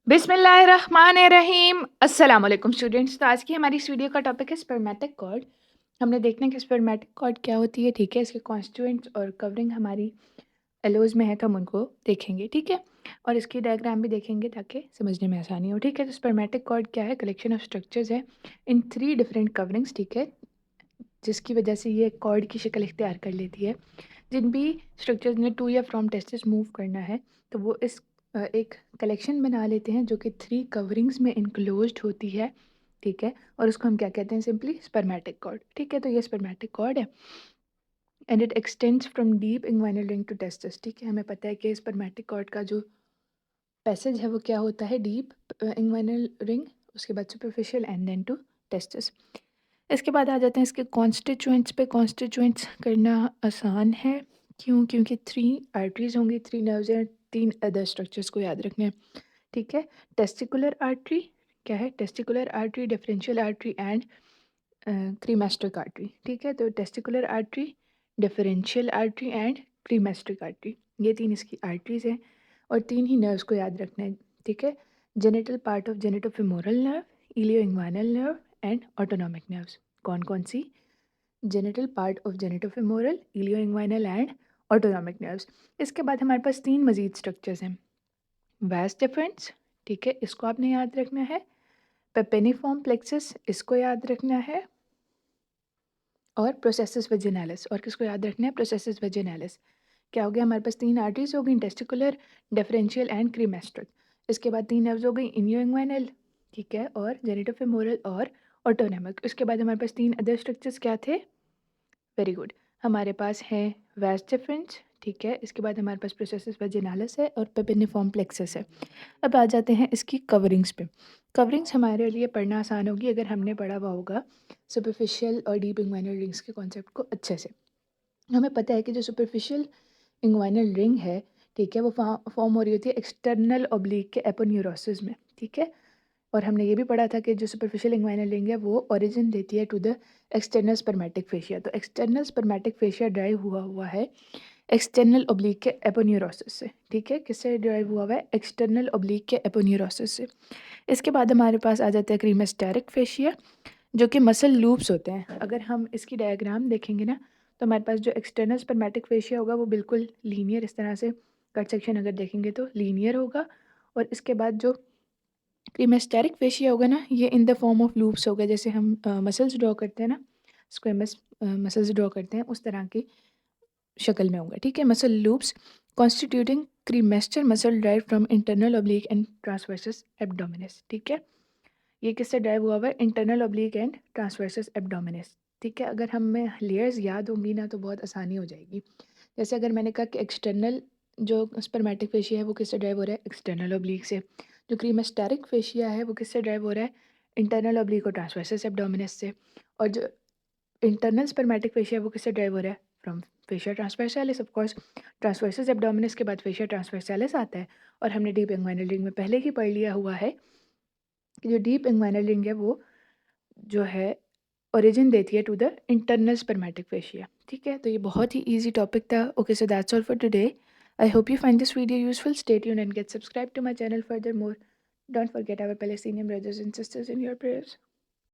बिस्मिल्लाहिर्रहमानिर्रहीम। अस्सलाम वालेकुम स्टूडेंट्स। तो आज की हमारी इस वीडियो का टॉपिक है स्पर्मेटिक कॉर्ड। हमने देखना है कि स्पर्मेटिक कॉर्ड क्या होती है, ठीक है। इसके कॉन्स्टिट्यूएंट्स और कवरिंग हमारी एलोज में है तो हम उनको देखेंगे, ठीक है। और इसकी डायग्राम भी देखेंगे ताकि समझने में आसानी हो, ठीक है। तो स्पर्मेटिक कॉर्ड क्या है? कलेक्शन ऑफ स्ट्रक्चर्स है इन 3 डिफरेंट कवरिंग्स, ठीक है, जिसकी वजह से ये कॉर्ड की शक्ल इख्तियार कर लेती है। जिन भी स्ट्रक्चर्स ने टू या फ्रॉम टेस्टिस मूव करना है तो वो इस एक कलेक्शन बना लेते हैं जो कि 3 कवरिंग्स में इनक्लोज्ड होती है, ठीक है। और उसको हम क्या कहते हैं? सिंपली स्पर्मेटिक कॉर्ड, ठीक है। तो ये स्पर्मेटिक कॉर्ड है and it extends from deep inguinal ring to testis, ठीक है। हमें पता है कि स्पर्मेटिक कॉर्ड का जो पैसेज है वो क्या होता है? डीप इंग्वाइनल रिंग, उसके बाद superficial and then to testis. इसके बाद आ जाते हैं इसके कॉन्स्टिट्यूएंट्स पे। कॉन्स्टिट्यूएंट्स करना आसान है, क्यों? क्योंकि 3 आर्टरीज होंगी, 3 नर्व्स हैं, 3 अदर स्ट्रक्चर्स को याद रखना है, ठीक है। टेस्टिकुलर आर्टरी क्या है? Testicular artery, differential artery and cremasteric artery, ठीक है। तो testicular artery, differential artery and cremasteric artery, ये 3 इसकी आर्टरीज हैं। और 3 ही नर्व्स को याद रखना है, ठीक है। Genital part of genitofemoral nerve, ilioinguinal nerve and autonomic nerves. कौन कौन सी? Genital part of genitofemoral, ilioinguinal and autonomic nerves. इसके बाद हमारे पास 3 मजीद स्ट्रक्चर्स हैं। वास डिफरेंस, ठीक है, इसको आपने याद रखना है। पेपेनिफॉर्म प्लेक्सस, इसको याद रखना है। और प्रोसेसिस वेजिनालिस, और किसको याद रखना है? Processes vaginalis. क्या हो गया? हमारे पास 3 आर्टरीज हो गई, टेस्टिकुलर, डिफरेंशियल एंड क्रीमेस्ट्रिक। इसके बाद 3 नर्व्स हो गई, इलियो इंग्वाइनल, ठीक है, और जेनिटोफेमोरल और ऑटोनॉमिक। उसके बाद हमारे पास 3 अदर स्ट्रक्चर्स क्या थे? Very good. हमारे पास है वास डिफरेंस, ठीक है। इसके बाद हमारे पास प्रोसेसिस वेजिनालिस है और पेपिनिफॉर्म प्लेक्सस है। अब आ जाते हैं इसकी कवरिंग्स पे। कवरिंग्स हमारे लिए पढ़ना आसान होगी अगर हमने पढ़ा हुआ होगा सुपरफिशियल और डीप इंग्वाइनल रिंग्स के कॉन्सेप्ट को अच्छे से। हमें पता है कि जो सुपरफिशियल इंग्वाइनल रिंग है, ठीक है, वो फॉर्म हो रही होती है एक्सटर्नल ओब्लिक के एपोन्यूरोसिस में, ठीक है। और हमने ये भी पढ़ा था कि जो सुपरफिशियल इंग्वाइनल रिंग है वो ओरिजिन देती है to the external spermatic fascia. तो एक्सटर्नल स्पर्मेटिक फेशिया ड्राइव हुआ है एक्सटर्नल ओब्लिक के एपोन्यूरोसिस से, ठीक है। किससे ड्राइव हुआ है? एक्सटर्नल ओब्लिक के एपोन्यूरोसिस से। इसके बाद हमारे पास आ जाता है क्रीमेस्टेरिक फेशिया, जो कि मसल लूप्स होते हैं। अगर हम इसकी डायग्राम देखेंगे ना तो हमारे पास जो एक्सटर्नल स्पर्मेटिक फेशिया होगा वो बिल्कुल लीनियर, इस तरह से कट सेक्शन अगर देखेंगे तो लीनियर होगा। और इसके बाद जो क्रीमेस्टेरिक फेशिया होगा ना, ये in the form of loops होगा। जैसे हम मसल्स ड्रॉ करते हैं ना, स्क्वेमस मसल्स ड्रॉ करते हैं, उस तरह की शक्ल में होगा, ठीक है। Muscle loops constituting cremaster muscle drive from internal oblique and transversus abdominis, ठीक है। ये किससे ड्राइव हुआ हुआ है? Internal oblique and transversus abdominis, ठीक है। अगर हमें लेयर्स याद होंगी ना तो बहुत आसानी हो जाएगी। जैसे अगर मैंने कहा कि एक्सटर्नल जो स्पर्मेटिक फेशिया है वो किससे ड्राइव हो रहा है? एक्सटर्नल ओब्लिक से। जो क्रीमेस्टेरिक फेशिया है वो किससे ड्राइव हो रहा है? इंटरनल ओब्लिक और ट्रांसवर्सस एब्डोमिनस से। और जो इंटरनल स्पर्मेटिक फेशिया वो किससे ड्राइव हो रहा है? From fascia ट्रांसवर्सालिस, of course. Transversus abdominis के बाद फेशिया ट्रांसवर्सालिस आता है। और हमने डीप इंग्वाइनल रिंग में पहले ही पढ़ लिया हुआ है कि जो डीप इंग्वाइनल रिंग है वो जो है ओरिजिन देती है to the internal spermatic fascia, ठीक है। तो ये बहुत ही ईजी टॉपिक था। Okay, so that's all for today. I hope you find this video useful. Stay tuned and get subscribed to my channel furthermore. Don't forget our Palestinian brothers and sisters in your prayers.